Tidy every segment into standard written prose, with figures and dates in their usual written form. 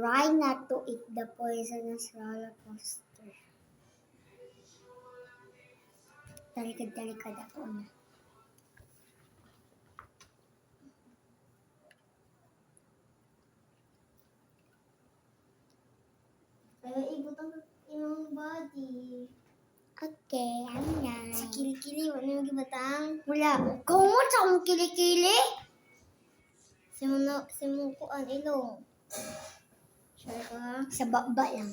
Try not to eat the poisonous roller coaster. Talikad-talikad ako na. Pero ibutang imong body. Okay, ano na? Sa kilikili, wala yung gibatang. Wala. Kumot sa akong kilikili. Simukuan ilong. Sure ka? Sa baba lang.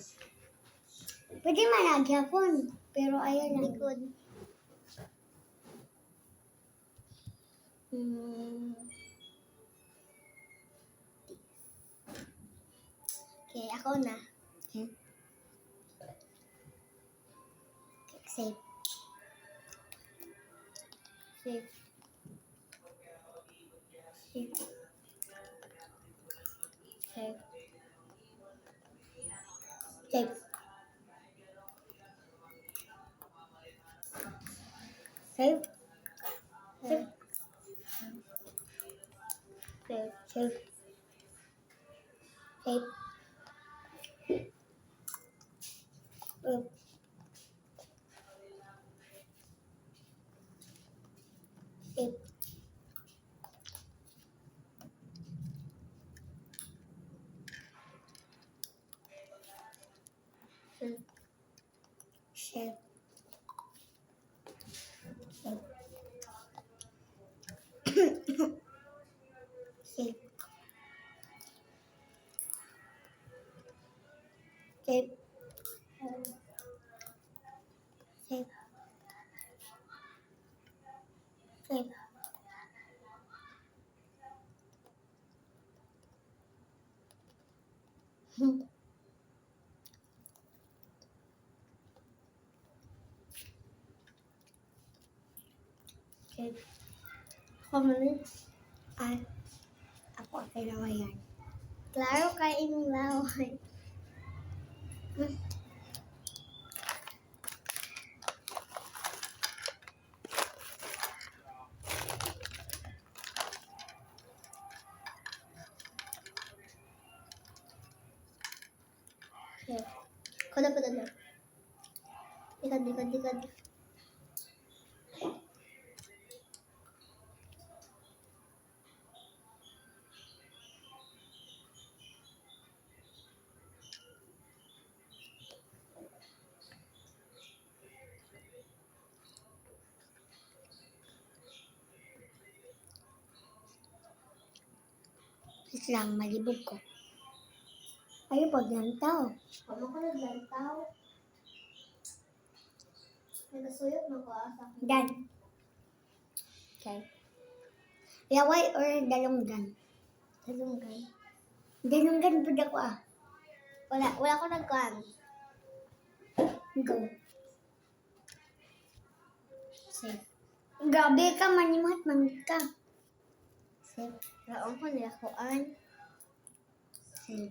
Pwede managhapon. Pero ayan lang. Likod. Okay, ako na. Okay. Safe. Safe. Safe. Safe. Safe. Safe. Safe. Safe. Safe. Safe. Safe. Safe. Safe. Safe. Safe. Safe. Safe. Safe. Ako man. Ay, ako kailangan yan. Klaro kay imong laway. Okay. Kuda pa dala. Likod. Please lang, malibog ko. Ayaw pag lantaw. Ano ko naglantaw? Nagasuyot mo ko asa. Dan. Okay. Laway or dalonggan? Dalunggan. Dalonggan po ako ah. Wala ko nagkuhan. Go. Safe. Grabe ka, manimat man ka. Safe. Raong ko nilakuan. Safe.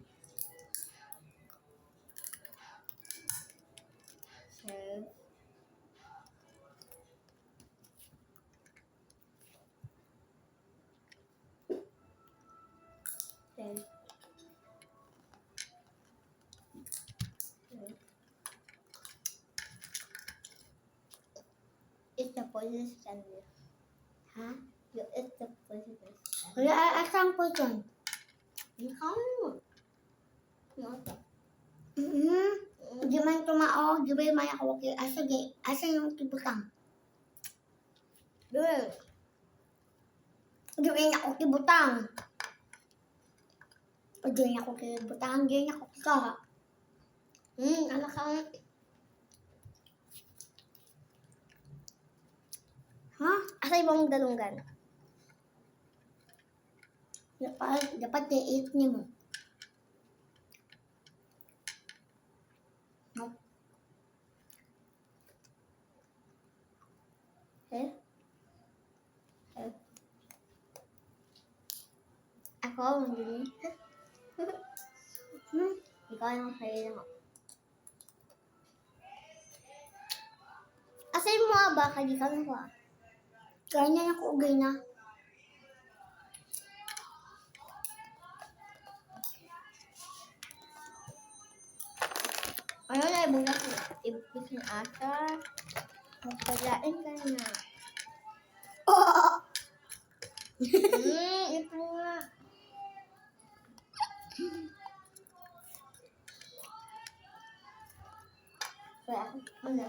Safe. Safe. It's the poisonous candle. Ha? You eat the poisonous candle. Wala, asang po dyan? Ikaw mo. Ano to? Di man tumao, di ba man ako okay. Asa yung tibutang? Doon. Di ba ako tibutang? O di na ako tibutang, di na ako kikaha. Anak ka. Ha? Asa yung dalunggan? Dapat i-eat niyo mo. No? Eh? Ako, hindi. Ikaw yung sarili mo. Asay mo ba? Kagi kami ko ah. Kaya niya ako ugay na. bukas na ibig na ata. Magpagain ka na. Ito nga. Kaya ako, ano?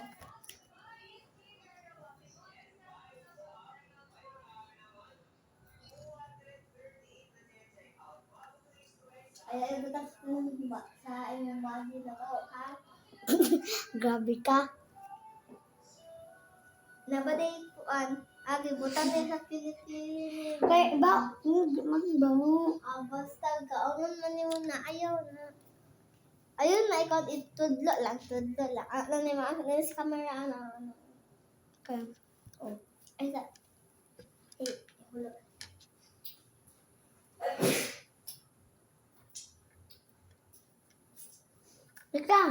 Ay, butas ko ba sa inyong bagi na ko, ha? Grabe ka. Nabaday ko agi butas na sa kilikili. Kaya ba? Magbaho. Basta kaunon man mo na ayaw na. Ayun na, ikaw itudlo lang, tudlo lang. Ano ni mga sa camera, ano. Kaya. Oh. Ay, sa. Eh, hulo. Ika.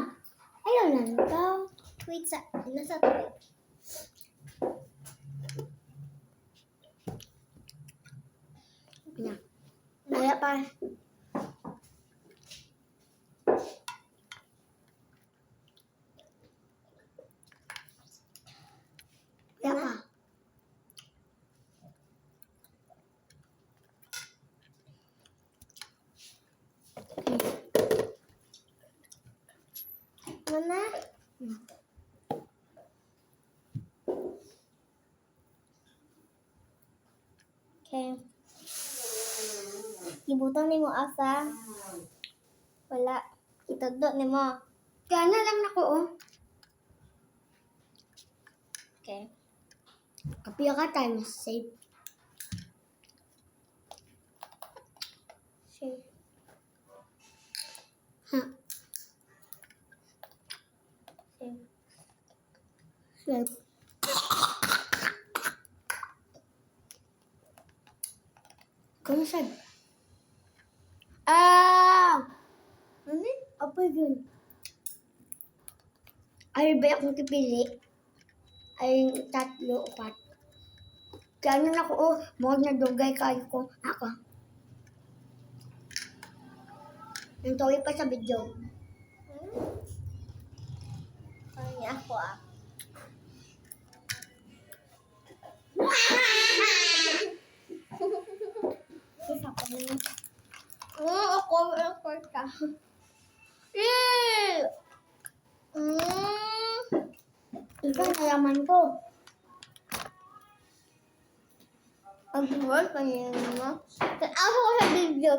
Ayaw na ikaw. Tweet sa, nasa tweet. Yan. Naya pa. Naya pa. Mana? Okay. Ibutan ni mo asa. Wala. Itudlo ni mo. Kaya na lang ako, oh. Okay. Kapiya ka time safe. Sure. Ha. Sure. Safe. Kumusta? Ano? Apa yun? Ay, ba akong kipili? Ay, 3 o 4. Kaya na ako, oh, mga nadugay kayo ko. Ako. Yung toy pa sa video. Kaya ako Isa pa rin. ako ka. Ikaw, nalaman ko. Ang work pa niya mo. Ako ko sa video.